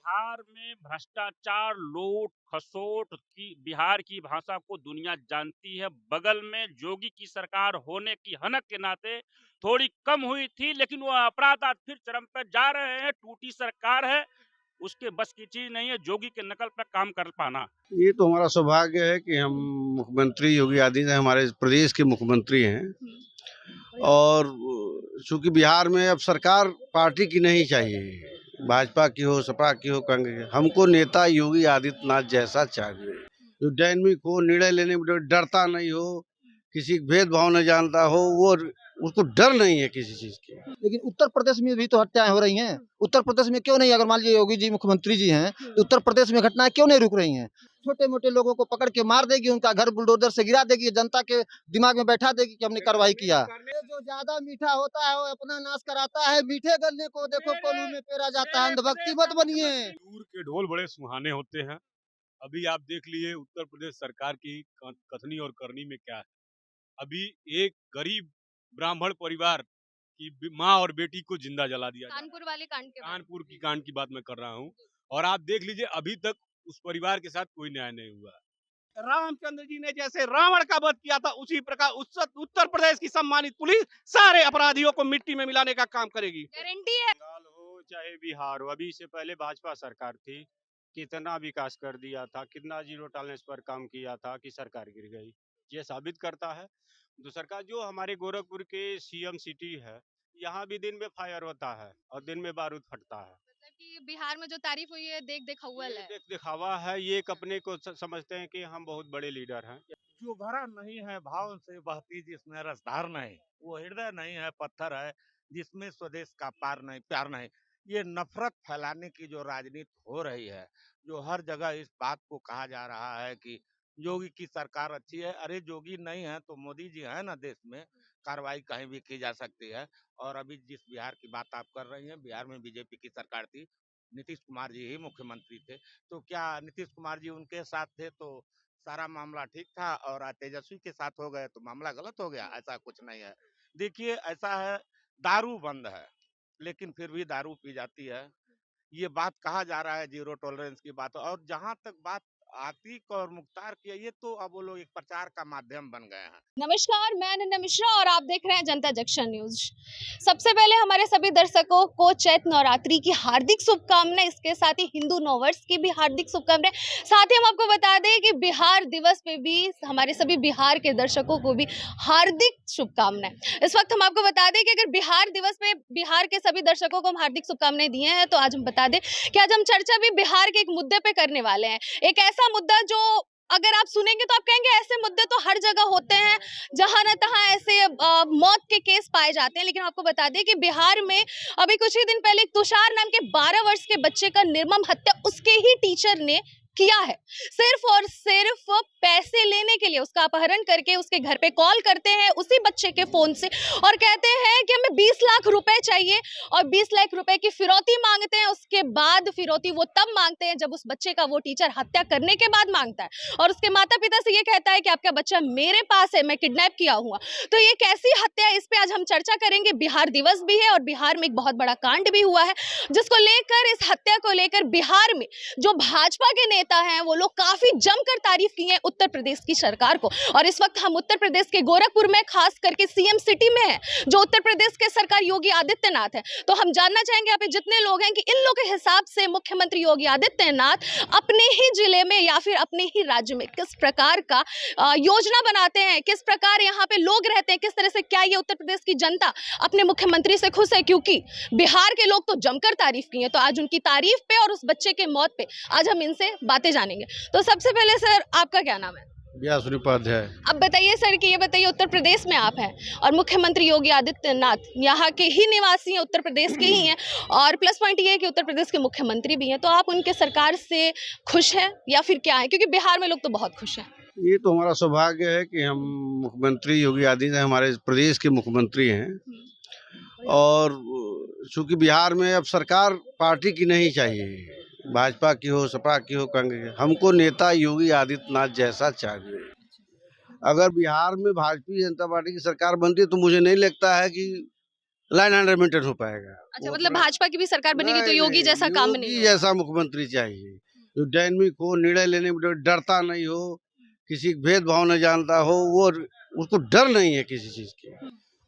बिहार में भ्रष्टाचार, लूट, खसोट की बिहार की भाषा को दुनिया जानती है। बगल में योगी की सरकार होने की हनक के नाते थोड़ी कम हुई थी, लेकिन वो अपराध आज फिर चरम पर जा रहे हैं। टूटी सरकार है, उसके बस की चीज नहीं है योगी के नकल पर काम कर पाना। ये तो हमारा सौभाग्य है कि हम मुख्यमंत्री योगी आदित्यनाथ हमारे प्रदेश के मुख्यमंत्री हैं। और चूंकि बिहार में अब सरकार पार्टी की नहीं चाहिए, भाजपा की हो, सपा की हो, कांग्रेस, हमको नेता योगी आदित्यनाथ जैसा चाहिए, जो डायनेमिक हो, निर्णय लेने में डरता नहीं हो, किसी भेदभाव न जानता हो, वो उसको डर नहीं है किसी चीज की। लेकिन उत्तर प्रदेश में भी तो हत्याएं हो रही हैं। उत्तर प्रदेश में क्यों नहीं, अगर मान लीजिए योगी जी मुख्यमंत्री जी हैं, तो उत्तर प्रदेश में घटनाएं क्यों नहीं रुक रही हैं? छोटे मोटे लोगों को पकड़ के मार देगी, उनका घर बुलडोजर से गिरा देगी, जनता के दिमाग में बैठा देगी कि हमने कार्रवाई किया। ये जो ज्यादा मीठा होता है वो अपना नाश कराता है। मीठे गन्ने को देखो कोल्हू में पेरा जाता है। अंधभक्ति मत बनिए। दूर के ढोल बड़े सुहाने होते हैं। अभी आप देख लिए उत्तर प्रदेश सरकार की कथनी और करनी में क्या है। अभी एक गरीब ब्राह्मण परिवार की माँ और बेटी को जिंदा जला दिया। कानपुर वाले कांड के कानपुर की कांड की बात मैं कर रहा हूँ। और आप देख लीजिए अभी तक उस परिवार के साथ कोई न्याय नहीं हुआ। रामचंद्र जी ने जैसे रावण का वध किया था, उसी प्रकार उत्तर प्रदेश की सम्मानित पुलिस सारे अपराधियों को मिट्टी में मिलाने का काम करेगी। गारंटी है। बंगाल हो चाहे बिहार हो, अभी से पहले भाजपा सरकार थी, कितना विकास कर दिया था, कितना जीरो टॉलरेंस पर काम किया था कि सरकार गिर गई। ये साबित करता है। दूसरा का जो हमारे गोरखपुर के सीएम सिटी है, यहाँ भी दिन में फायर होता है और दिन में बारूद फटता है। मतलब कि बिहार में जो तारीफ हुई है देख दिखावा ये है। देख दिखावा है। ये एक अपने को समझते हैं कि हम बहुत बड़े लीडर हैं। जो भरा नहीं है भाव से बहती जिसमें रसधार नहीं, वो हृदय नहीं है, पत्थर है जिसमें स्वदेश का प्यार नहीं। ये नफरत फैलाने की जो राजनीति हो रही है, जो हर जगह इस बात को कहा जा रहा है कि योगी की सरकार अच्छी है। अरे योगी नहीं है तो मोदी जी है ना देश में, कार्रवाई कहीं भी की जा सकती है। और अभी जिस बिहार की बात आप कर रही हैं, बिहार में बीजेपी की सरकार थी, नीतीश कुमार जी ही मुख्यमंत्री थे, तो क्या नीतीश कुमार जी उनके साथ थे तो सारा मामला ठीक था, और आज तेजस्वी के साथ हो गए तो मामला गलत हो गया? ऐसा कुछ नहीं है। देखिए ऐसा है, दारू बंद है लेकिन फिर भी दारू पी जाती है। ये बात कहा जा रहा है जीरो टॉलरेंस की बात, और जहां तक बात आतिक और मुख्तार की है, ये तो अब वो लोग एक प्रचार का माध्यम बन गए हैं। नमस्कार, मैं अनन्या मिश्रा और आप देख रहे हैं जनता जंक्शन न्यूज। सबसे पहले हमारे सभी दर्शकों को चैत्र नवरात्रि की हार्दिक शुभकामनाएं, इसके साथ ही हिंदू नववर्ष की भी हार्दिक शुभकामनाएं। साथ ही हम आपको बता दें कि बिहार दिवस पे भी हमारे सभी बिहार के दर्शकों को भी हार्दिक शुभकामनाएं। इस वक्त हम आपको बता दें कि अगर बिहार दिवस पे बिहार के सभी दर्शकों को हम हार्दिक शुभकामनाएं दिए हैं, तो आज हम बता दें कि आज हम चर्चा भी बिहार के एक मुद्दे पे करने वाले हैं। एक ऐसा मुद्दा जो अगर आप सुनेंगे तो आप कहेंगे ऐसे मुद्दे तो हर जगह होते हैं, जहां न तहां ऐसे मौत के केस पाए जाते हैं। लेकिन आपको बता दें कि बिहार में अभी कुछ ही दिन पहले एक तुषार नाम के 12 वर्ष के बच्चे का निर्मम हत्या उसके ही टीचर ने किया है। सिर्फ और सिर्फ पैसे लेने के लिए उसका अपहरण करके उसके घर पे कॉल करते हैं उसी बच्चे के फोन से और कहते हैं कि हमें 20 लाख रुपए चाहिए, और 20 लाख रुपए की फिरौती मांगते हैं। उसके बाद फिरौती वो तब मांगते हैं जब उस बच्चे का वो टीचर हत्या करने के बाद मांगता है, और उसके माता पिता से ये कहता है कि आपका बच्चा मेरे पास है, मैं किडनैप किया हुआ। तो ये कैसी हत्या है, इस पे आज हम चर्चा करेंगे। बिहार दिवस भी है और बिहार में एक बहुत बड़ा कांड भी हुआ है, जिसको लेकर, इस हत्या को लेकर बिहार में जो भाजपा के नेता हैं वो लोग काफी जमकर तारीफ की है उत्तर प्रदेश की सरकार को। और इस वक्त हम उत्तर प्रदेश के गोरखपुर में, खास करके सीएम सिटी में है, जो उत्तर प्रदेश के सरकार योगी आदित्यनाथ है। तो हम जानना चाहेंगे यहाँ पे जितने लोग हैं कि इन लोगों के हिसाब से मुख्यमंत्री योगी आदित्यनाथ अपने ही जिले में या फिर अपने ही राज्य में किस प्रकार का योजना बनाते हैं, किस प्रकार यहाँ पे लोग रहते हैं, किस तरह से, क्या ये उत्तर प्रदेश की जनता अपने मुख्यमंत्री से खुश है? क्योंकि बिहार के लोग तो जमकर तारीफ की है। तो आज उनकी तारीफ पे और उस बच्चे के मौत पे आज हम इनसे बातें जानेंगे। तो सबसे पहले सर, आपका क्या नाम है? व्यास उपाध्याय। अब बताइए सर कि ये बताइए, उत्तर प्रदेश में आप हैं और मुख्यमंत्री योगी आदित्यनाथ यहाँ के ही निवासी हैं, उत्तर प्रदेश के ही हैं, और प्लस पॉइंट ये है कि उत्तर प्रदेश के मुख्यमंत्री भी हैं। तो आप उनके सरकार से खुश हैं या फिर क्या है? क्योंकि बिहार में लोग तो बहुत खुश हैं। ये तो हमारा सौभाग्य है कि हम मुख्यमंत्री योगी आदित्यनाथ हमारे प्रदेश के मुख्यमंत्री हैं। और चूंकि बिहार में अब सरकार पार्टी की नहीं चाहिए, भाजपा की हो, सपा की हो, कांग्रेस, हमको नेता योगी आदित्यनाथ जैसा चाहिए। अगर बिहार में भारतीय जनता पार्टी की सरकार बनती है तो मुझे नहीं लगता है कि लाइन अंडर मेंटेन हो पाएगा। अच्छा, वो मतलब अपना- भाजपा की भी सरकार बनेगी तो नहीं, योगी नहीं, जैसा काम नहीं योगी होगा। जैसा मुख्यमंत्री चाहिए, जो डायनेमिक हो, निर्णय लेने में डरता नहीं हो, किसी भेदभाव न जानता हो, वो उसको डर नहीं है किसी चीज की।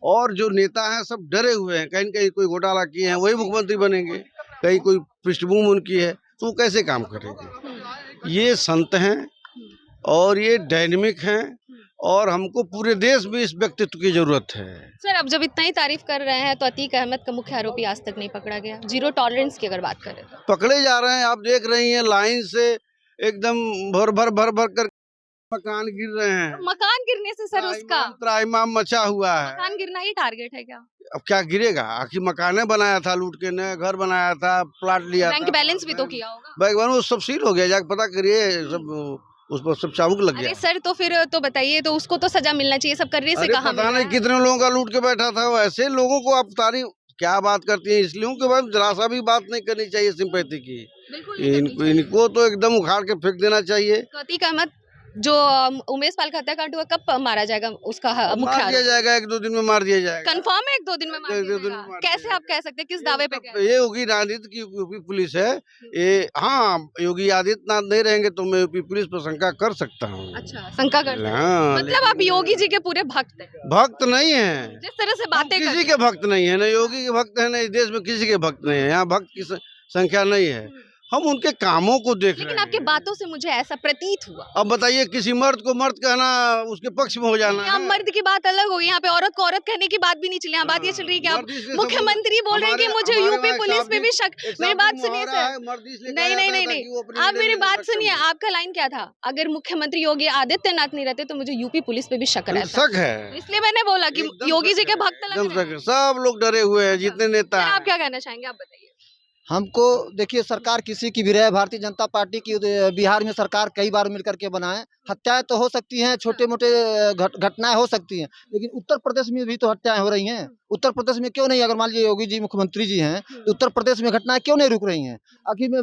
और जो नेता हैं सब डरे हुए हैं, कहीं न कहीं कोई घोटाला किए हैं वही मुख्यमंत्री बनेंगे, कहीं कोई पृष्ठभूमि उनकी है तो वो कैसे काम करेंगे। ये संत हैं और ये डायनेमिक हैं और हमको पूरे देश में इस व्यक्तित्व की जरूरत है। सर, अब जब इतना ही तारीफ कर रहे हैं तो अतीक अहमद का मुख्य आरोपी आज तक नहीं पकड़ा गया। जीरो टॉलरेंस की अगर बात करें तो पकड़े जा रहे हैं, आप देख रही हैं लाइन से एकदम भर भर कर मकान गिर रहे हैं। मकान गिरने से सर उसका त्राहिमाम मचा हुआ है। मकान गिरना ही टारगेट है क्या? अब क्या गिरेगा, आखिर मकाने बनाया था लूट के, नया घर बनाया था, प्लाट लिया बैंक था, बैलेंस भी तो किया होगा। बैंक बैलेंस सब सील हो गया, जाके पता करिए, सब उस पर सब चाबुक लग अरे गया। सर, तो फिर तो बताइए, तो उसको तो सजा मिलना चाहिए, सब करने से अरे कहाँ पता मिल रहा नहीं है? कितने लोगों का लूट के बैठा था, वैसे लोगों को आप तारीफ क्या बात करती हैं, इसलिए उनके बाद जरा सा भी बात नहीं करनी चाहिए सिंपैथी की। बिल्कुल नहीं करनी चाहिए। इनको तो एकदम उखाड़ के फेंक देना चाहिए। तो अतीक अहमद जो उमेश पाल का हत्याकांड हुआ, कब मारा जाएगा उसका मुख्य मार दिया आरोपी? जाएगा, 1-2 दिन में मार दिया जाएगा। कंफर्म है 1-2 दिन में मार एक दो दिया दिन में जाएगा? मार दिया कैसे आप कह सकते हैं, किस दावे पे कह रहे हैं? ये होगी राजनीति की यूपी पुलिस है ये। हाँ, योगी आदित्यनाथ नहीं रहेंगे तो मैं यूपी पुलिस पर शंका कर सकता हूँ। अच्छा, शंका करते हैं। हाँ, मतलब आप योगी जी के पूरे भक्त हैं। भक्त नहीं है, जिस तरह से बातें किसी करते के भक्त नहीं है, न योगी के भक्त है, न इस देश में किसी के भक्त नहीं है। यहाँ भक्त की संख्या नहीं है, हम उनके कामों को देख लेकिन रहे आपकी हैं। बातों से मुझे ऐसा प्रतीत हुआ। अब बताइए, किसी मर्द को मर्द कहना उसके पक्ष में हो जाना यहाँ है। मर्द की बात अलग होगी, यहाँ पे औरत को औरत कहने की बात भी नहीं चली। यहाँ बात ये चल रही है कि आप मुख्यमंत्री बोल रहे हैं कि मुझे यूपी पुलिस पे भी शक। मेरी बात सुनिए सर, नहीं नहीं नहीं नहीं, आप मेरी बात सुनिए। आपका लाइन क्या था? अगर मुख्यमंत्री योगी आदित्यनाथ नहीं रहते तो मुझे यूपी पुलिस पे भी शक रहता। शक है, इसलिए मैंने बोला कि एकदम योगी जी शक के है, भक्त लग एकदम रहे शक हैं। है। सब लोग डरे हुए हैं, जितने नेता सर, हैं। आप क्या कहना चाहेंगे, आप बताइए। हमको देखिए, सरकार किसी की भी रहे, भारतीय जनता पार्टी की बिहार में सरकार कई बार मिलकर के बनाए। हत्याएं तो हो सकती हैं, छोटे मोटे घटनाएं हो सकती हैं, लेकिन उत्तर प्रदेश में भी तो हत्याएं हो रही हैं। उत्तर प्रदेश में क्यों नहीं, अगर मान लीजिए योगी जी मुख्यमंत्री जी हैं तो उत्तर प्रदेश में घटनाएं क्यों नहीं रुक रही हैं? आखिर में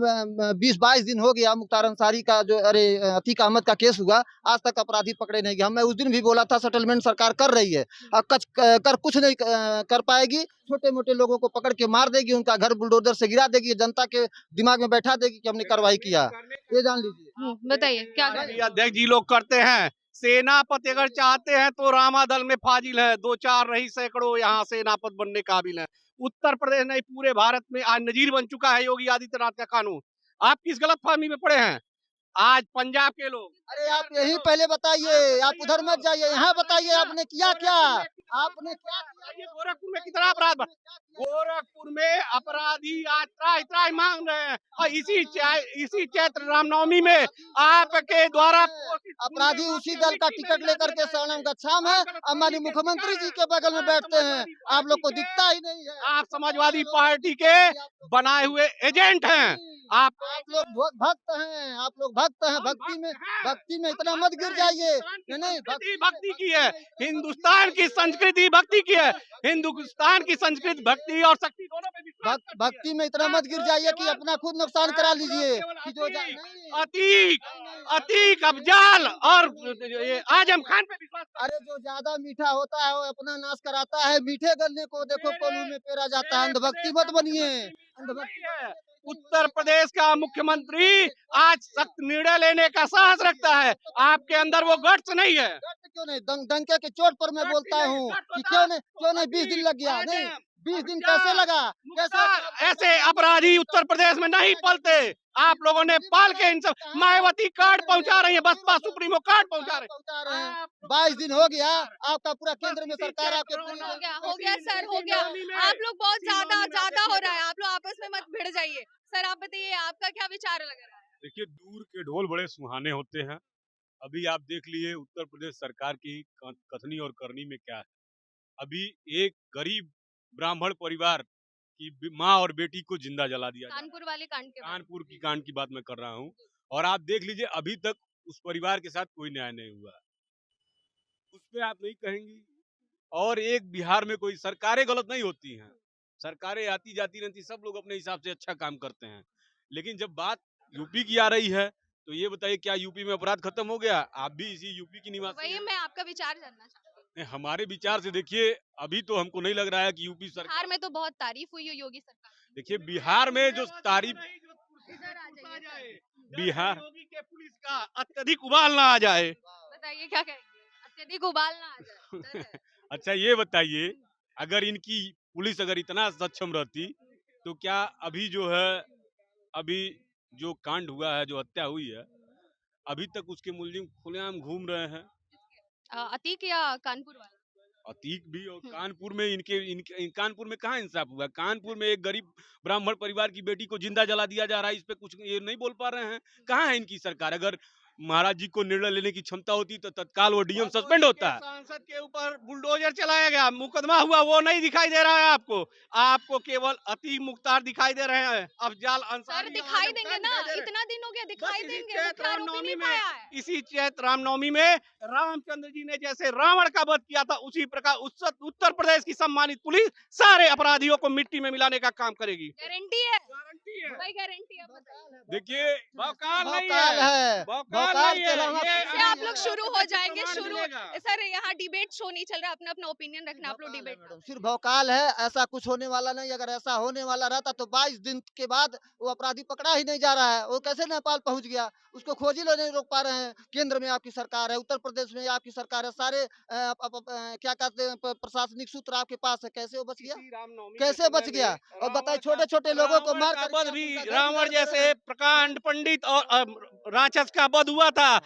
20-22 दिन हो गया मुख्तार अंसारी का जो अतीक अहमद का केस हुआ, आज तक अपराधी पकड़े नहीं गए। मैं उस दिन भी बोला था सेटलमेंट सरकार कर रही है, कर कुछ नहीं कर पाएगी। छोटे मोटे लोगों को पकड़ के मार देगी, उनका घर बुलडोजर से गिरा देगी, जनता के दिमाग में बैठा देगी कि हमने कार्रवाई किया। ये जान लीजिए। बताइए क्या कर अभी अध्यक्ष जी लोग करते हैं। सेनापति अगर चाहते हैं तो रामादल में फाजिल है, 2-4 रही सैकड़ों यहाँ सेनापति बनने काबिल है। उत्तर प्रदेश नहीं, पूरे भारत में आज नजीर बन चुका है योगी आदित्यनाथ का कानून। आप किस गलतफहमी में पड़े हैं? आज पंजाब के लोग, अरे आप यही पहले बताइए, आप उधर मत जाइए, यहाँ बताइए आपने किया क्या? आपने क्या किया? ये गोरखपुर में कितना अपराध बढ़ा? गोरखपुर में अपराधी आज त्राही मांग रहे हैं और इसी चैत्र रामनवमी में आपके द्वारा अपराधी उसी दल का टिकट लेकर के शरणम गच्छाम है, हमारे मुख्यमंत्री जी के बगल में बैठते हैं। आप लोग को दिखता ही नहीं है। आप समाजवादी पार्टी के बनाए हुए एजेंट हैं। आप लोग भक्त हैं, आप लोग भक्त हैं। भक्ति में इतना मत गिर जाइए। नहीं, भक्ति की है, हिंदुस्तान की संस्कृति भक्ति की है। हिंदुस्तान की संस्कृति भक्ति और शक्ति दोनों पे विश्वास करती है। भक्ति में इतना मत गिर जाइए कि अपना खुद नुकसान करा लीजिए। कि जो अतीक अफजाल और ये आजम खान पे विश्वास। अरे जो ज्यादा मीठा होता है वो अपना नाश कराता है। मीठे गन्ने को देखो कोल्हू में पेरा जाता है। अंधभक्ति मत बनिए। उत्तर प्रदेश का मुख्यमंत्री आज सख्त निर्णय लेने का साहस रखता है, आपके अंदर वो गट्स नहीं है। क्यों नहीं? डंके के चोट पर मैं बोलता हूँ कि क्यों नहीं 20 दिन लग गया। नहीं, 20 दिन कैसे लगा? कैसे? ऐसे अपराधी उत्तर प्रदेश में नहीं पलते। आप लोगों ने पाल के इन सब मायावती कार्ड पहुंचा रही है, बसपा सुप्रीमो कार्ड पहुंचा रहे हैं। 22 दिन हो गया, आपका पूरा केंद्र में सरकार आपके हो गया सर, हो गया। आप लोग बहुत ज्यादा हो रहा है, आप लोग आपस में मत भिड़ जाइए। सर, आप बताइए, आपका क्या विचार लग रहा है? देखिए, दूर के ढोल बड़े सुहाने होते हैं। अभी आप देख लिए उत्तर प्रदेश सरकार की कथनी और करनी में क्या है। अभी एक गरीब ब्राह्मण परिवार की माँ और बेटी को जिंदा जला दिया। कानपुर वाले कानपुर की कांड की बात मैं कर रहा हूँ। और आप देख लीजिए, अभी तक उस परिवार के साथ कोई न्याय नहीं हुआ। उस पे आप नहीं कहेंगी। और एक बिहार में कोई सरकारें गलत नहीं होती हैं, सरकारें आती जाती रहती, सब लोग अपने हिसाब से अच्छा काम करते हैं। लेकिन जब बात यूपी की आ रही है तो ये बताइए, क्या यूपी में अपराध खत्म हो गया? आप भी इसी यूपी की निवासी वही हैं। मैं आपका विचार जानना चाहती हूँ। नहीं, हमारे विचार से देखिए, अभी तो हमको नहीं लग रहा है कि यूपी सरकार, बिहार में तो बहुत तारीफ हुई है योगी सरकार की। देखिए बिहार में जो तारीफ, इधर आ जाइए सर। बिहार, योगी के पुलिस का अत्यधिक उबाल ना आ जाए। बताइए क्या कहेंगे? अत्यधिक उबाल ना आ जाए। डर है। अच्छा ये बताइए, अगर इनकी पुलिस अगर इतना सक्षम रहती तो क्या अभी जो है, अभी जो कांड हुआ है, जो हत्या हुई है, अभी तक उसके मुलजिम खुलेआम घूम रहे हैं। अतीक या कानपुर वाला? अतीक भी, और कानपुर में इनके कानपुर में कहाँ इंसाफ हुआ? कानपुर में एक गरीब ब्राह्मण परिवार की बेटी को जिंदा जला दिया जा रहा है, इस पे कुछ ये नहीं बोल पा रहे हैं। कहाँ है इनकी सरकार? अगर महाराज जी को निर्णय लेने की क्षमता होती तो तत्काल वो डीएम सस्पेंड होता है। सांसद के ऊपर बुलडोजर चलाया गया, मुकदमा हुआ, वो नहीं दिखाई दे रहा है आपको। आपको केवल अतीक मुख्तार दिखाई दे रहे हैं। अफजाल सर अंसारी दिखाई देंगे ना, इतना दिन हो गया दिखाई इसी देंगे, चैत मुख्य आरोपी रामनवमी नहीं में, पाया है। इसी चैत रामनवमी में रामचंद्र जी ने जैसे रावण का वध किया था, उसी प्रकार उत्तर प्रदेश की सम्मानित पुलिस सारे अपराधियों को मिट्टी में मिलाने का काम करेगी। गारंटी है? गारंटी है। भाई गारंटी है, बताइए। देखिए भौकाल नहीं भौकाल है, है, भौकाल भौकाल नहीं के है। अलावा ये कुछ से नहीं आप है। लोग शुरू हो जाएंगे, प्रमाण शुरू। मिलेगा। सर यहाँ डिबेट शो नहीं चल रहा, अपना अपना ओपिनियन रखना, आप लोग भौकाल है डिबेट। मैडम, सिर्फ भौकाल है, ऐसा कुछ होने वाला नहीं। अगर ऐसा होने वाला रहता तो 22 दिन के बाद वो अपराधी पकड़ा ही नहीं जा रहा है। वो कैसे नेपाल पहुंच गया? उसको खोज ही लोग नहीं रोक पा रहे हैं। केंद्र में आपकी सरकार है, उत्तर प्रदेश में आपकी सरकार है, सारे क्या कहते हैं प्रशासनिक सूत्र आपके पास है, कैसे वो बच गया? इसी रामनवमी कैसे के बच समय गया? में और बताइए, रावण छोटे छोटे लोगों को रावण मार का करके वध आप भी, उनका घर रावण उजाड़ दे रहे जैसे हैं। प्रकांड पंडित और राक्षस का वध हुआ था।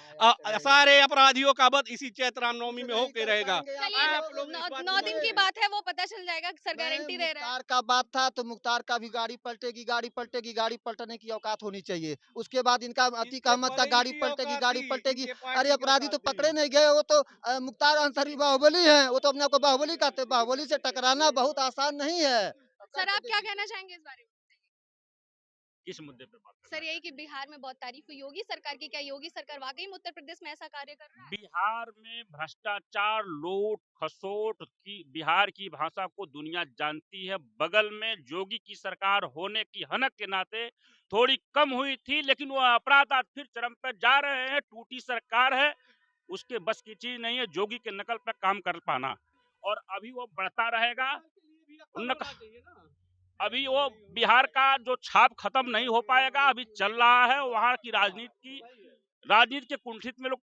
सारे अपराधियों का वध इसी चैत्र रामनवमी में होके रहेगा। चलिए आप लोग इस बात 9 को दिन की मानिए। बात है, वो पता चल जाएगा। सर गारंटी दे रहे हैं। मुख्तार का बात था तो मुख्तार का भी गाड़ी पलटेगी, गाड़ी पलटेगी, गाड़ी पलटने की औकात होनी चाहिए। उसके बाद इनका अतीक इनके अहमद का पहले गाड़ी इनकी पलटेगी, औकात गाड़ी थी, पलटेगी। इनके अरे पार्टी की अपराधी तो औकात थी। पकड़े नहीं गए, वो तो मुख्तार अंसारी बाहुबली है, वो तो अपने आप को बाहुबली कहते हैं। बाहुबली से टकराना बहुत आसान नहीं है। सर आप क्या कहना चाहेंगे इस बारे में? किस मुद्दे पे बात करना सर यही कि बिहार में बहुत तारीफ हुई योगी सरकार की, क्या योगी सरकार वाकई में उत्तर प्रदेश में ऐसा कार्य कर रहा है? बिहार में भ्रष्टाचार, लूट खसोट की बिहार की भाषा को दुनिया जानती है। बगल में योगी की सरकार होने की हनक के नाते थोड़ी कम हुई थी, लेकिन वो अपराध आज फिर चरम पर जा रहे हैं। टूटी सरकार है, उसके बस की चीज नहीं है योगी के नकल पर काम कर पाना, और अभी वो बढ़ता रहेगा। अभी वो बिहार का जो छाप खत्म नहीं हो पाएगा, अभी चल रहा है। वहां की राजनीति के कुंठित में लोग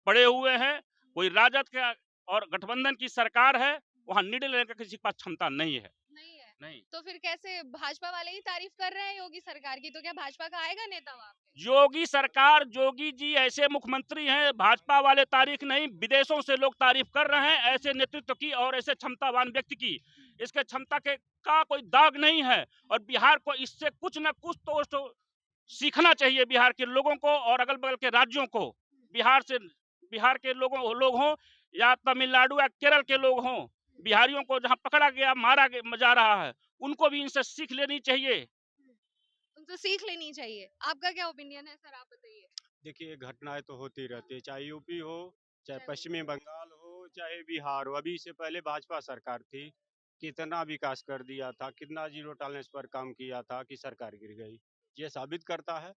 पड़े हुए हैं। कोई राजद के और गठबंधन की सरकार है, वहां निर्णय लेने का किसी के पास क्षमता नहीं है। नहीं है नहीं, तो फिर कैसे भाजपा वाले ही तारीफ कर रहे हैं योगी सरकार की, तो क्या भाजपा का आएगा नेता वहाँ पे? योगी सरकार, योगी जी ऐसे मुख्यमंत्री हैं, भाजपा वाले तारीफ नहीं, विदेशों से लोग तारीफ कर रहे हैं ऐसे नेतृत्व की और ऐसे क्षमतावान व्यक्ति की। इसके क्षमता के का कोई दाग नहीं है, और बिहार को इससे कुछ न कुछ तो सीखना चाहिए। बिहार के लोगों को और अगल बगल के राज्यों को, बिहार के लोग हों या तमिलनाडु या केरल के लोग हों, बिहारियों को जहां पकड़ा गया, मारा जा रहा है, उनको भी इनसे सीख लेनी चाहिए। उनसे सीख लेनी चाहिए। आपका क्या ओपिनियन है सर, आप बताइए। देखिए घटनाएं तो होती रहती है, चाहे यूपी हो, चाहे पश्चिमी बंगाल हो, चाहे बिहार हो। अभी से पहले भाजपा सरकार थी, कितना विकास कर दिया था, कितना जीरो टॉलरेंस पर काम किया था कि सरकार गिर गई। ये साबित करता है।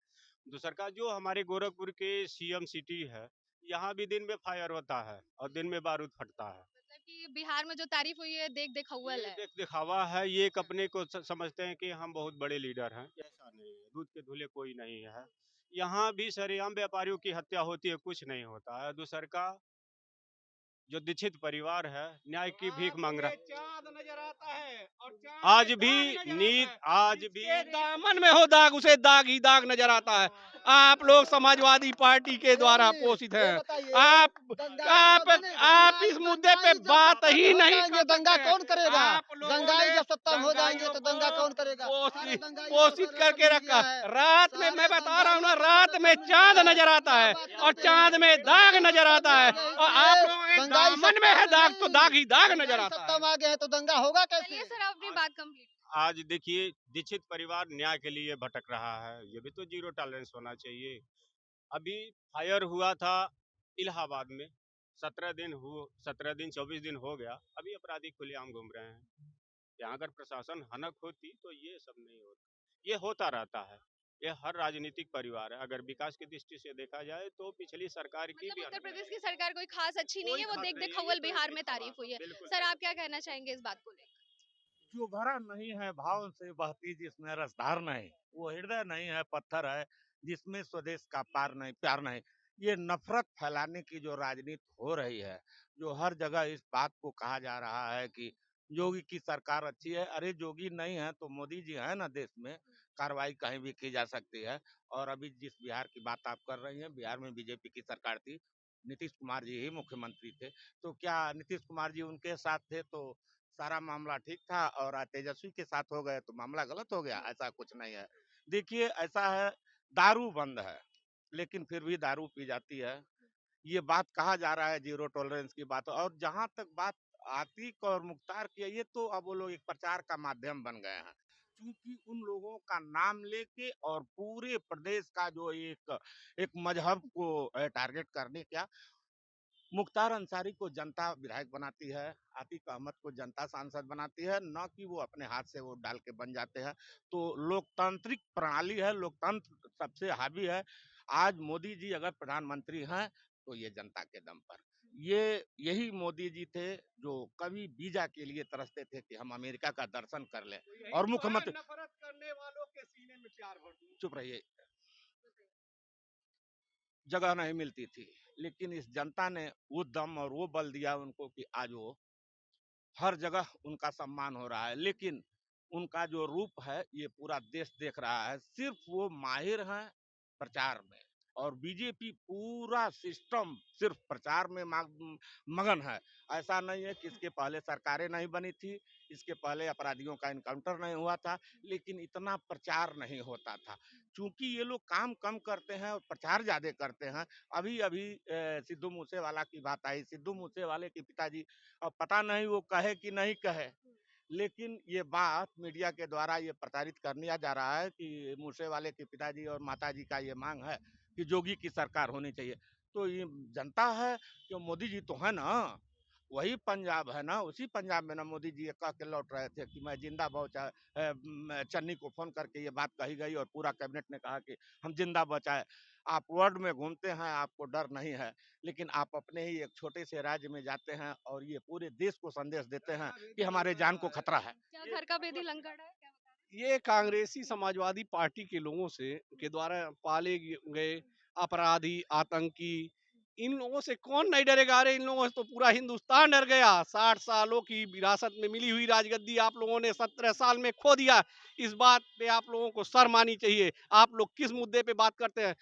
दूसरा का जो हमारे गोरखपुर के सीएम सिटी है, यहाँ भी दिन में फायर होता है और दिन में बारूद फटता है। मतलब कि बिहार में जो तारीफ हुई है देख दिखावल ये है। देख दिखावा है, ये एक अपने को समझते हैं कि हम बहुत बड़े लीडर हैं। ऐसा नहीं है, दूध के धुले कोई नहीं है। यहाँ भी सरेआम व्यापारियों की हत्या होती है, कुछ नहीं होता है। दूसर का जो दीक्षित परिवार है, न्याय की भीख मांग रहा है। चाँद नजर आता है और चाँद आज में भी दाग नजर नीत, आता है। आज भी जिसके दामन में हो दाग, उसे दाग ही दाग नजर आता है। आप लोग समाजवादी पार्टी के द्वारा पोषित हैं। आप इस मुद्दे पे बात ही नहीं करते। दंगा कौन करेगा? आप लोगों दंगाई ने जब सत्ता में हो जाएंगे तो दंगाइयों दंगा को कौन करेगा? सारे दंगाइयों को पोषित ऑपरेशन करके किया रखा। है। रात में मैं बता रहा हूँ ना, रात में चांद नजर आता है और चांद में दाग नजर आता है, और आप लोगों के दामन में है दाग, तो दाग ही दाग नजर आता सत्ता है। में आ गए हैं तो दंगा होगा कैसे? चलिए सर अपनी बात कंप्लीट। आज देखिए दीक्षित परिवार न्याय के लिए भटक रहा है। ये भी तो जीरो टॉलरेंस होना चाहिए। अभी फायर हुआ था इलाहाबाद में, 17 दिन 24 दिन हो गया, अभी अपराधी खुलेआम घूम रहे हैं। यहाँ अगर प्रशासन हनक होती तो ये सब नहीं होता। ये होता रहता है। ये हर राजनीतिक परिवार है। अगर विकास की दृष्टि से देखा जाए तो पिछली सरकार की मतलब भी उत्तर अनदेखी प्रदेश की सरकार कोई खास अच्छी नहीं कोई है, वो खास देख नहीं देख है, ये खव्वल तो बिहार एक में सवाल तारीफ हुई है। बिल्कुल सर सही। आप क्या कहना चाहेंगे इस बात को लेकर? जो भरा नहीं है भाव से बहती जिसमें रसधार नहीं, वो हृदय नहीं है, पत्थर है जिसमें स्वदेश का पार नहीं, प्यार नहीं। ये नफरत फैलाने की जो राजनीति हो रही है, जो हर जगह इस बात को कहा जा रहा है कि योगी की सरकार अच्छी है। अरे योगी नहीं है तो मोदी जी है ना देश में, कार्रवाई कहीं भी की जा सकती है। और अभी जिस बिहार की बात आप कर रही हैं, बिहार में बीजेपी की सरकार थी, नीतीश कुमार जी ही मुख्यमंत्री थे। तो क्या नीतीश कुमार जी उनके साथ थे तो सारा मामला ठीक था, और आज तेजस्वी के साथ हो गए तो मामला गलत हो गया? ऐसा कुछ नहीं है। देखिए ऐसा है, दारू बंद है लेकिन फिर भी दारू पी जाती है। ये बात कहा जा रहा है जीरो टॉलरेंस की बात, और जहां तक बात आतिक और मुख्तार की है, ये तो अब वो लोग एक प्रचार का माध्यम बन गए हैं। क्योंकि उन लोगों का नाम लेके और पूरे प्रदेश का जो एक मजहब को टारगेट करने का, मुख्तार अंसारी को जनता विधायक बनाती है, आतिक अहमद को जनता सांसद बनाती है, न कि वो अपने हाथ से वोट डाल के बन जाते हैं। तो लोकतांत्रिक प्रणाली है, लोकतंत्र सबसे हावी है। आज मोदी जी अगर प्रधानमंत्री हैं तो ये जनता के दम पर। ये यही मोदी जी थे जो कभी वीजा के लिए तरसते थे कि हम अमेरिका का दर्शन कर लें, और मुख्यमंत्री नफरत करने वालों के सीने में प्यार भर दूं। चुप रहिए, जगह नहीं मिलती थी, लेकिन इस जनता ने वो दम और वो बल दिया उनको कि आज वो हर जगह उनका सम्मान हो रहा है। लेकिन उनका जो रूप है ये पूरा देश देख रहा है। सिर्फ वो माहिर हैं प्रचार में, और बीजेपी पूरा सिस्टम सिर्फ प्रचार में मगन है। ऐसा नहीं है कि इसके पहले सरकारें नहीं बनी थी, इसके पहले अपराधियों का इनकाउंटर नहीं हुआ था, लेकिन इतना प्रचार नहीं होता था। चूंकि ये लोग काम कम करते हैं और प्रचार ज्यादा करते हैं। अभी अभी सिद्धू मूसेवाला की बात आई। सिद्धू मूसेवाले के पिताजी, अब पता नहीं वो कहे कि नहीं कहे, लेकिन ये बात मीडिया के द्वारा ये प्रचारित कर दिया जा रहा है कि मूसेवाले के पिताजी और माताजी का ये मांग है कि जोगी की सरकार होनी चाहिए। तो ये जनता है कि मोदी जी तो है ना, वही पंजाब है ना, उसी पंजाब में ना मोदी जी ये कह के लौट रहे थे कि मैं जिंदा बचा। चन्नी को फोन करके ये बात कही गई और पूरा कैबिनेट ने कहा कि हम जिंदा बचाए। आप वर्ल्ड में घूमते हैं, आपको डर नहीं है, लेकिन आप अपने ही एक छोटे से राज्य में जाते हैं और ये पूरे देश को संदेश देते हैं कि हमारे जान को खतरा है। क्या घर का बेदी लंगड़ा है, क्या बता रहे हैं? ये कांग्रेसी समाजवादी पार्टी के लोगों से के द्वारा पाले गए अपराधी, आतंकी, इन लोगों से कौन नहीं डरेगा? अरे इन लोगों से तो पूरा हिंदुस्तान डर गया। 60 सालों की विरासत में मिली हुई राजगद्दी आप लोगों ने 17 साल में खो दिया। इस बात पे आप लोगों को शर्म आनी चाहिए। आप लोग किस मुद्दे पे बात करते हैं?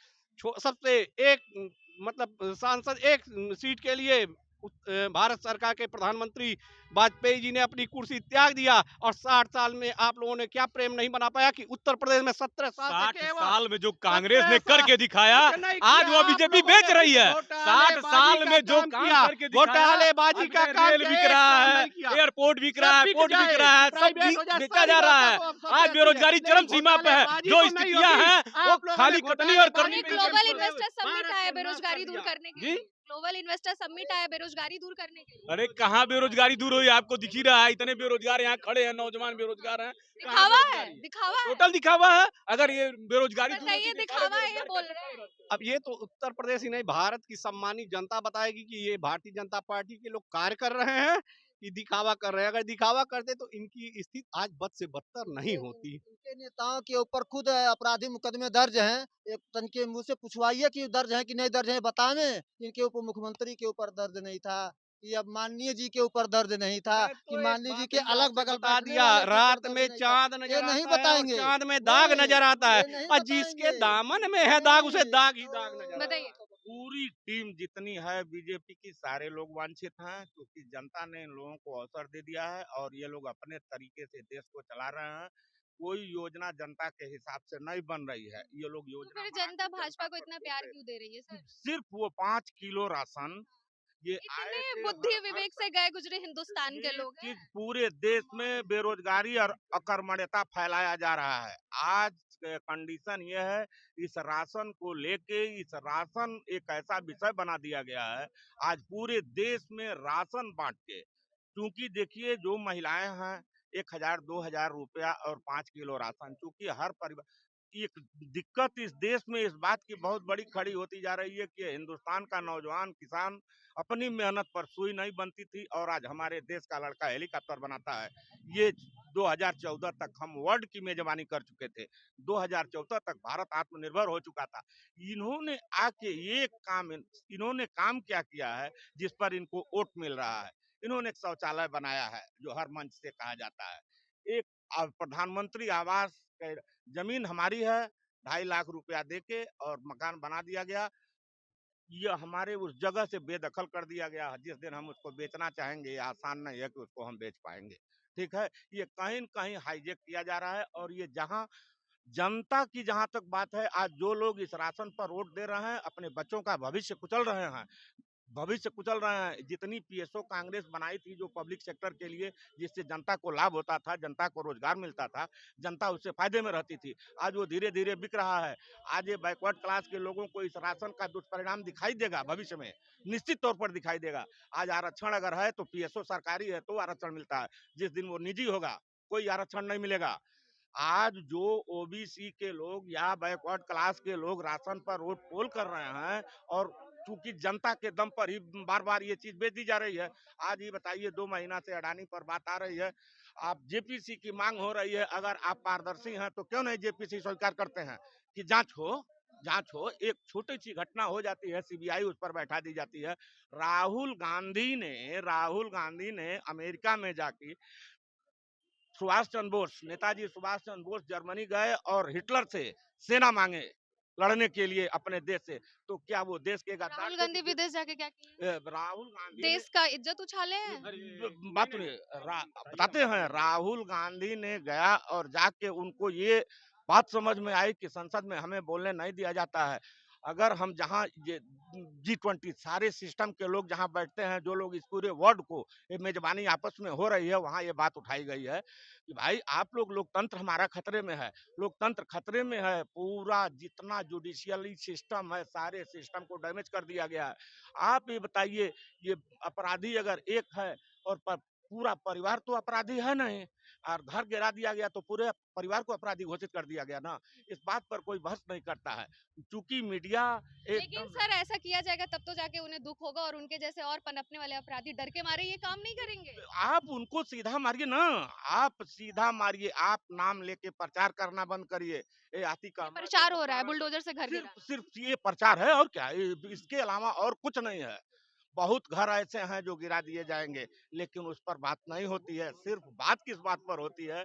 सबसे एक मतलब सांसद एक सीट के लिए भारत सरकार के प्रधानमंत्री वाजपेयी जी ने अपनी कुर्सी त्याग दिया, और 60 साल में आप लोगों ने क्या प्रेम नहीं बना पाया कि उत्तर प्रदेश में 17 साल से 60 केवल साल में जो कांग्रेस ने 17 साल करके दिखाया, कुछ नहीं आज किया। वो आप बीजेपी लोगों बेच ने रही है। 60 साल में जो काम किया, करके दिखाया, घोटालेबाजी का काम रेल बिक एक रहा काम है, नहीं किया। एयरपोर्ट बिक रहा है, सब बिक पोर्ट बिक जाए, रहा है, सब प्राइवेट हो जाए, बेचा सारी जा रहा है। बातों को अब आज सब बेरोजगारी लेकिन चरम सीमा पे है। घोटालेबाजी जो तो नहीं स्थितियां होगी। हैं वो आप लोगों खाली ने कटनी और घोटालेबाजी करनी एक पे ग्लोबल पूरे इन्वेस्टर समिट भारत आया को नाश बेरोजगारी कर दूर दिया। करने के जी? लिए। ग्लोबल इन्वेस्टर समिट आया बेरोजगारी दूर करने के लिए। अरे कहाँ बेरोजगारी दूर हुई? आपको दिख ही रहा है, इतने बेरोजगार यहाँ खड़े हैं, नौजवान बेरोजगार हैं। कहाँ दिखावा है, बेरोजगारी? दिखावा है। टोटल दिखावा है। अगर ये बेरोजगारी दूर बताइए होती तो सारे दिखावा है, ये बेरोजगार बोल कैसे रहे खड़े हैं। रहते? अब ये तो उत्तर प्रदेश ही नहीं, भारत की सम्मानित जनता बताएगी कि ये भारतीय जनता पार्टी के लोग कार्य कर रहे हैं कि दिखावा कर रहे हैं। अगर दिखावा करते तो इनकी स्थिति आज बद से बदतर नहीं होती। इनके नेताओं के ऊपर खुद अपराधी मुकदमे दर्ज हैं। एक तन के मुंह से पूछवाइए कि दर्ज है कि नहीं दर्ज है, बतावें। इनके उप मुख्यमंत्री के ऊपर दर्ज नहीं था, ये अब माननीय जी के ऊपर दर्ज नहीं था, मैं कि तो एक माननीय जी बात के भैया अलग आपसे बगल बता बैठने दिया, वाले के ऊपर रात दर्ज में नहीं था। चांद ये नजर नहीं आता है और बताएंगे, चांद में दाग नहीं, नजर आता है, ये नहीं और जिसके बताएंगे, दामन में है दाग उसे नहीं। दाग ही दाग नजर आता है। बताइए। पूरी टीम जितनी है बीजेपी की, सारे लोग वांछित हैं, क्योंकि जनता ने इन लोगों को अवसर दे दिया है और ये लोग अपने तरीके से देश को चला रहे हैं। कोई योजना जनता के हिसाब से नहीं बन रही है। ये लोग तो योजना फिर बना जनता के भाजपा को पर इतना थूक प्यार रहे क्यों दे रही है सर? हैं। सिर्फ वो 5 किलो राशन ये आए इतने थे बुद्धि विवेक से गए गुजरे हिंदुस्तान के लोग कि हैं। पूरे देश में बेरोजगारी और अकर्मण्यता फैलाया जा रहा है। आज कंडीशन ये है, इस राशन को लेके इस राशन एक ऐसा विषय बना दिया गया है। आज पूरे देश में राशन बांट के, क्योंकि देखिए जो महिलाएं हैं 1000 2000 रुपया और 5 किलो राशन, चूंकि हर परिवार एक दिक्कत इस देश में इस बात की बहुत बड़ी खड़ी होती जा रही है कि हिंदुस्तान का नौजवान किसान अपनी मेहनत पर सुई नहीं बनती थी और आज हमारे देश का लड़का हेलीकॉप्टर बनाता है। ये 2014 तक हम वर्ल्ड की मेजबानी कर चुके थे। 2014 तक भारत आत्मनिर्भर हो चुका था। इन्होंने आके ये काम इन्होंने काम क्या किया है जिस पर इनको वोट मिल रहा है? इन्होंने एक शौचालय बनाया है जो हर मंच से कहा जाता है। एक प्रधानमंत्री आवास जमीन हमारी है, 2.5 लाख रुपया देके और मकान बना दिया गया। यह हमारे उस जगह से बेदखल कर दिया गया है। जिस दिन हम उसको बेचना चाहेंगे ये आसान नहीं है कि उसको हम बेच पाएंगे। ठीक है, ये कहीं न कहीं हाईजैक किया जा रहा है और ये जहां जनता की जहां तक बात है, आज जो लोग इस राशन पर वोट दे रहे हैं अपने बच्चों का भविष्य कुचल रहे हैं, भविष्य कुचल रहे हैं। जितनी पीएसओ कांग्रेस बनाई थी जो पब्लिक सेक्टर के लिए, जिससे जनता को लाभ होता था, जनता को रोजगार मिलता था, जनता उससे फायदे में रहती थी, आज वो धीरे धीरे बिक रहा है। आज ये बैकवर्ड क्लास के लोगों को इस राशन का दुष्परिणाम दिखाई देगा भविष्य में, निश्चित तौर पर दिखाई देगा। आज आरक्षण अगर है तो पीएसओ सरकारी है तो आरक्षण मिलता है, जिस दिन वो निजी होगा कोई आरक्षण नहीं मिलेगा। आज जो ओबीसी के लोग या बैकवर्ड क्लास के लोग राशन पर वोट पोल कर रहे हैं और चूंकि जनता के दम पर ही बार बार ये चीज बेच दी जा रही है। आज ये बताइए 2 महीना से अडानी पर बात आ रही है, आप जेपीसी की मांग हो रही है। अगर आप पारदर्शी हैं तो क्यों नहीं जेपीसी स्वीकार करते हैं कि जांच हो। एक छोटी सी घटना हो जाती है, सीबीआई उस पर बैठा दी जाती है। राहुल गांधी ने अमेरिका में जाके नेताजी सुभाष चंद्र बोस जर्मनी गए और हिटलर से सेना मांगे लड़ने के लिए अपने देश से। तो क्या वो देश के गद्दार राहुल थे गांधी कि विदेश जाके क्या किए? राहुल गांधी देश का इज्जत उछाले हैं। बात सुनिए, बताते हैं राहुल गांधी ने गया और जाके उनको ये बात समझ में आई कि संसद में हमें बोलने नहीं दिया जाता है। अगर हम जहाँ ये G20 सारे सिस्टम के लोग जहाँ बैठते हैं, जो लोग इस पूरे वर्ल्ड को ये मेजबानी आपस में हो रही है, वहाँ ये बात उठाई गई है कि भाई आप लोकतंत्र हमारा खतरे में है, लोकतंत्र खतरे में है। पूरा जितना जुडिशियली सिस्टम है सारे सिस्टम को डैमेज कर दिया गया है। आप ये बताइए, ये अपराधी अगर एक है और पूरा परिवार तो अपराधी है नहीं, और घर गिरा दिया गया तो पूरे परिवार को अपराधी घोषित कर दिया गया ना। इस बात पर कोई बहस नहीं करता है क्योंकि मीडिया लेकिन सर ऐसा किया जाएगा तब तो जाके उन्हें दुख होगा और उनके जैसे और पनपने वाले अपराधी डर के मारे ये काम नहीं करेंगे। आप उनको सीधा मारिए ना, आप सीधा मारिए, आप नाम लेके प्रचार करना बंद करिए। ये आती का प्रचार हो रहा है बुलडोजर से घर गिरा। सिर्फ ये प्रचार है और क्या, इसके अलावा और कुछ नहीं है। बहुत घर ऐसे हैं जो गिरा दिए जाएंगे, लेकिन उस पर बात नहीं होती है। सिर्फ बात किस बात पर होती है,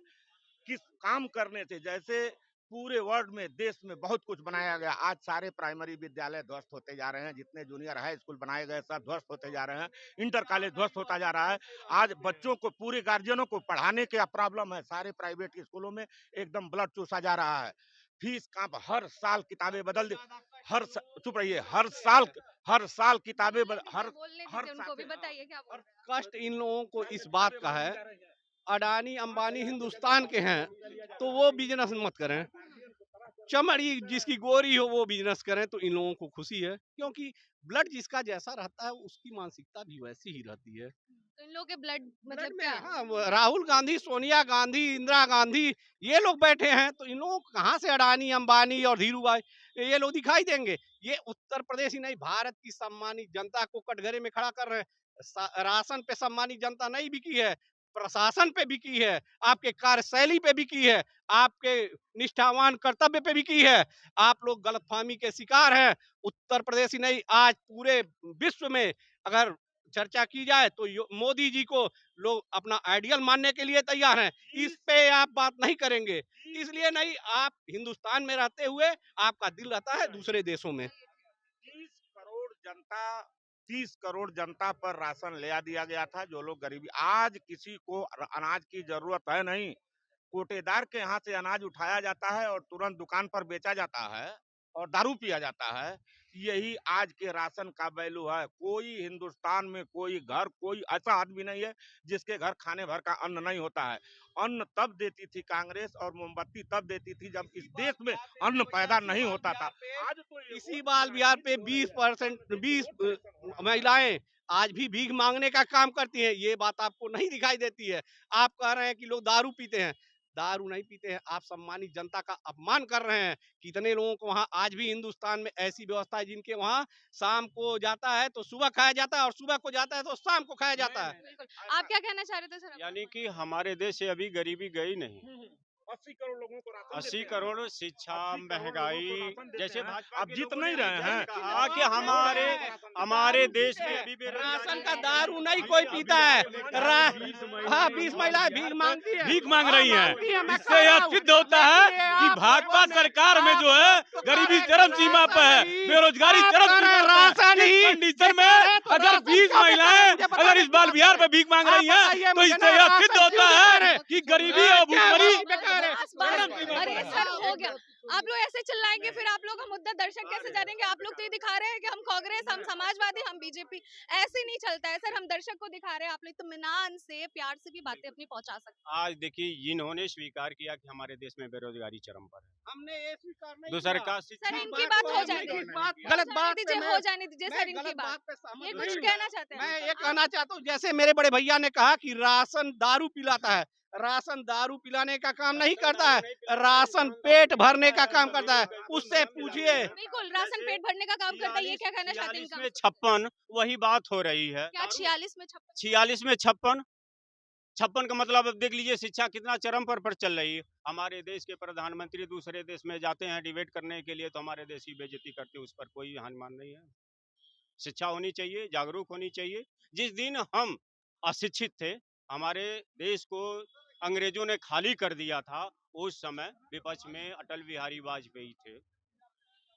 किस काम करने से। जैसे पूरे वर्ल्ड में, देश में बहुत कुछ बनाया गया, आज सारे प्राइमरी विद्यालय ध्वस्त होते जा रहे हैं, जितने जूनियर हाई स्कूल बनाए गए सब ध्वस्त होते जा रहे हैं, इंटर कॉलेज ध्वस्त होता जा रहा है। आज बच्चों को, पूरे गार्जियनों को पढ़ाने का प्रॉब्लम है, सारे प्राइवेट स्कूलों में एकदम ब्लड चूसा जा रहा है। फीस का हर साल किताबें बदल चुप रहिए, हर साल किताबें हर उनको भी बताइए क्या बोल रहे हैं। कष्ट इन लोगों को इस बात का है, अडानी अंबानी हिंदुस्तान के हैं तो वो बिजनेस मत करें, चमड़ी जिसकी गोरी हो वो बिजनेस करें तो इन लोगों को खुशी है, क्योंकि ब्लड जिसका जैसा रहता है उसकी मानसिकता भी वैसी ही रहती है। तो इन लोगों के ब्लड ब्लड मतलब में क्या? हाँ, राहुल गांधी, सोनिया गांधी, इंदिरा गांधी ये लोग बैठे हैं तो इन लोगों को कहाँ से अडानी अंबानी और धीरू भाई ये लोग दिखाई देंगे? ये उत्तर प्रदेश ही नहीं, भारत की सम्मानित जनता को कटघरे में खड़ा कर रहे हैं। राशन पे सम्मानित जनता नहीं बिकी है, प्रशासन पे बिकी है, आपके कार्यशैली पे बिकी है, आपके निष्ठावान कर्तव्य पे बिकी है। आप लोग गलतफहमी के शिकार हैं। उत्तर प्रदेश ही नहीं, आज पूरे विश्व में अगर चर्चा की जाए तो मोदी जी को लोग अपना आइडियल मानने के लिए तैयार हैं। इस पे आप बात नहीं करेंगे, इसलिए नहीं, आप हिंदुस्तान में रहते हुए आपका दिल रहता है दूसरे देशों में। 30 करोड़ जनता पर राशन ले दिया गया था, जो लोग गरीबी, आज किसी को अनाज की जरूरत है नहीं। कोटेदार के यहाँ से अनाज उठाया जाता है और तुरंत दुकान पर बेचा जाता है और दारू पिया जाता है। यही आज के राशन का वैल्यू है। कोई हिंदुस्तान में कोई घर, कोई ऐसा आदमी नहीं है जिसके घर खाने भर का अन्न नहीं होता है। अन्न तब देती थी कांग्रेस और मोमबत्ती तब देती थी जब इस देश में अन्न पैदा नहीं होता था। आज तो इसी बाल बिहार पे 20 महिलाएं आज भी भीख मांगने का काम करती हैं। ये बात आपको नहीं दिखाई देती है। आप कह रहे हैं कि लोग दारू पीते हैं, दारू नहीं पीते हैं, आप सम्मानित जनता का अपमान कर रहे हैं। कितने लोगों को वहाँ आज भी हिंदुस्तान में ऐसी व्यवस्था है जिनके वहाँ शाम को जाता है तो सुबह खाया जाता है और सुबह को जाता है तो शाम को खाया जाता है। बिल्कुल। आप क्या कहना चाह रहे थे सर? यानी कि हमारे देश से अभी गरीबी गई नहीं। 80 करोड़ लोगों को राशन 80 करोड़ शिक्षा, 80 करोड़ लोगों को महंगाई, राशन देते जैसे हैं। भाजपा आप के जीत लोगों नहीं ने रहे यही हैं। कहा कि हमारे देश में अभी राशन बेरोजगारी का दारू नहीं कोई पीता है। हाँ 20 महिलाएं भीख मांगती है, भीख मांग रही हैं। मांगती है, मैं इससे खा यह रहा हूँ। सिद्ध होता है इसलिए कि आप भाजपा लोगों ने- सरकार में जो है आप तो गरीबी कह रहे चरम हैं सीमा पर है, राशन ही, बेरोजगारी आप चरम कह रहे सीमा हैं पर राशन है। ही, इस कंडीशन में है तो अगर राशन 20 क्यों देते हैं? महिलाएं मुझे पता अगर नहीं इस बार क्यों बिहार देते में भीख मांग हैं। रही आप हैं बताइए तो मुझे इससे ना, यह राशन सिद्ध क्यों होता बेकार है है? कि गरीबी हाँ, और क्या भुखमरी बात बेकार है? बस बस चरम सीमा अरे पर है। सर हो गया। आप लोग ऐसे चिल्लाएंगे फिर आप लोग का मुद्दा दर्शक कैसे जानेंगे? आप लोग तो ये दिखा रहे हैं कि हम कांग्रेस, हम समाजवादी, हम बीजेपी। ऐसे नहीं चलता है सर। हम दर्शक को दिखा रहे हैं। आप लोग इत्मीनान से प्यार से भी बातें अपनी पहुंचा सकते हैं। आज देखिए इन्होंने स्वीकार किया कि हमारे देश में बेरोजगारी चरम पर है। हमने ये स्वीकार नहीं दूसर किया। का सर शिक्षा इनकी बात बात को हो हमने जाने किस दीजिए। बात- हो गलत जाने बात पे दीजिए, मैं- हो जाने दीजिए मैं सर इनकी गलत बात। बात पे सहमत ये नहीं कुछ हूँ। कहना चाहते हैं। मैं ये कहना चाहता हूँ जैसे मेरे बड़े भैया ने कहा कि राशन दारू पिलाता है, राशन दारू पिलाने का काम नहीं करता है, राशन पेट भरने का काम करता है। उससे पूछिए। बिल्कुल राशन पेट भरने का काम करता है। ये क्या कहना चाहते हैं 46 इनका? में 56 वही बात हो रही है। क्या 46 में 56? 46 में 56 56 का मतलब अब देख लीजिए शिक्षा कितना चरम पर चल रही है। हमारे देश के प्रधानमंत्री दूसरे देश में जाते हैं डिबेट करने के लिए तो हमारे देश की बेइज्जती करते हैं, उस पर कोई हानिमान नहीं है। शिक्षा होनी चाहिए, जागरूक होनी चाहिए। जिस दिन हम अशिक्षित थे, हमारे देश को अंग्रेजों ने खाली कर दिया था, उस समय विपक्ष में अटल बिहारी वाजपेयी थे।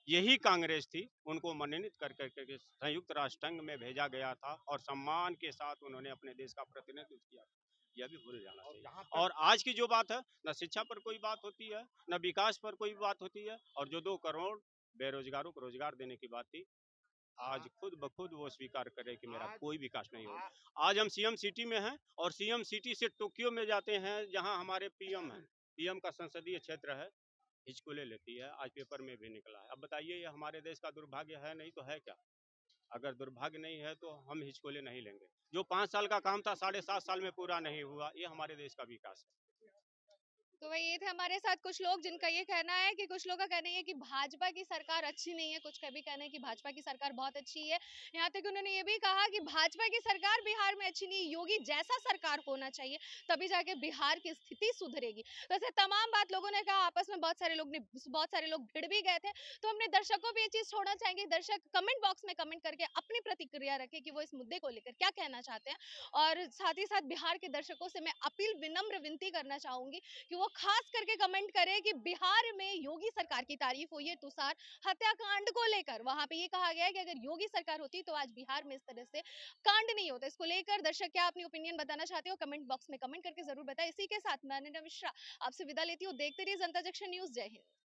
यही कांग्रेस थी, उनको मनोनीत कर करके संयुक्त राष्ट्र संघ में भेजा गया था और सम्मान के साथ उन्होंने अपने देश का प्रतिनिधित्व किया। यह भी भूल जाना चाहिए। और आज की जो बात है, न शिक्षा पर कोई बात होती है, न विकास पर कोई बात होती है, और जो 2 करोड़ बेरोजगारों को रोजगार देने की बात थी, आज खुद ब खुद वो स्वीकार करे कि मेरा कोई विकास नहीं होगा। आज हम सीएम सिटी में हैं और सीएम सिटी से टोक्यो में जाते हैं जहां हमारे पीएम हैं। पीएम का संसदीय क्षेत्र है, हिचकोले लेती है। आज पेपर में भी निकला है। अब बताइए ये हमारे देश का दुर्भाग्य है, नहीं तो है क्या? अगर दुर्भाग्य नहीं है तो हम हिचकोले नहीं लेंगे। जो 5 साल का काम था 7.5 साल में पूरा नहीं हुआ, ये हमारे देश का विकास है। तो वही ये थे हमारे साथ कुछ लोग जिनका ये कहना है कि कुछ लोग का कहना है कि भाजपा की सरकार अच्छी नहीं है, कुछ का भी कहना है कि भाजपा की सरकार बहुत अच्छी है। यहाँ तक उन्होंने ये भी कहा कि भाजपा की सरकार बिहार में अच्छी नहीं है, योगी जैसा सरकार होना चाहिए तभी जाके बिहार की स्थिति सुधरेगी। तो ऐसे तमाम बात लोगों ने कहा, आपस में बहुत सारे लोग भिड़ भी गए थे। तो हमने दर्शकों भी ये चीज छोड़ना चाहेंगे, दर्शक कमेंट बॉक्स में कमेंट करके अपनी प्रतिक्रिया रखे कि वो इस मुद्दे को लेकर क्या कहना चाहते हैं। और साथ ही साथ बिहार के दर्शकों से मैं अपील, विनम्र विनती करना चाहूंगी कि वो खास करके कमेंट करे कि बिहार में योगी सरकार की तारीफ हुई है तुषार हत्याकांड को लेकर। वहां पे ये कहा गया है कि अगर योगी सरकार होती तो आज बिहार में इस तरह से कांड नहीं होता। इसको लेकर दर्शक क्या अपनी ओपिनियन बताना चाहते हो, कमेंट बॉक्स में कमेंट करके जरूर बताएं। इसी के साथ मैं अनिता मिश्रा आपसे विदा लेती हूँ। देखते रहिए जनता जंक्शन न्यूज। जय हिंद।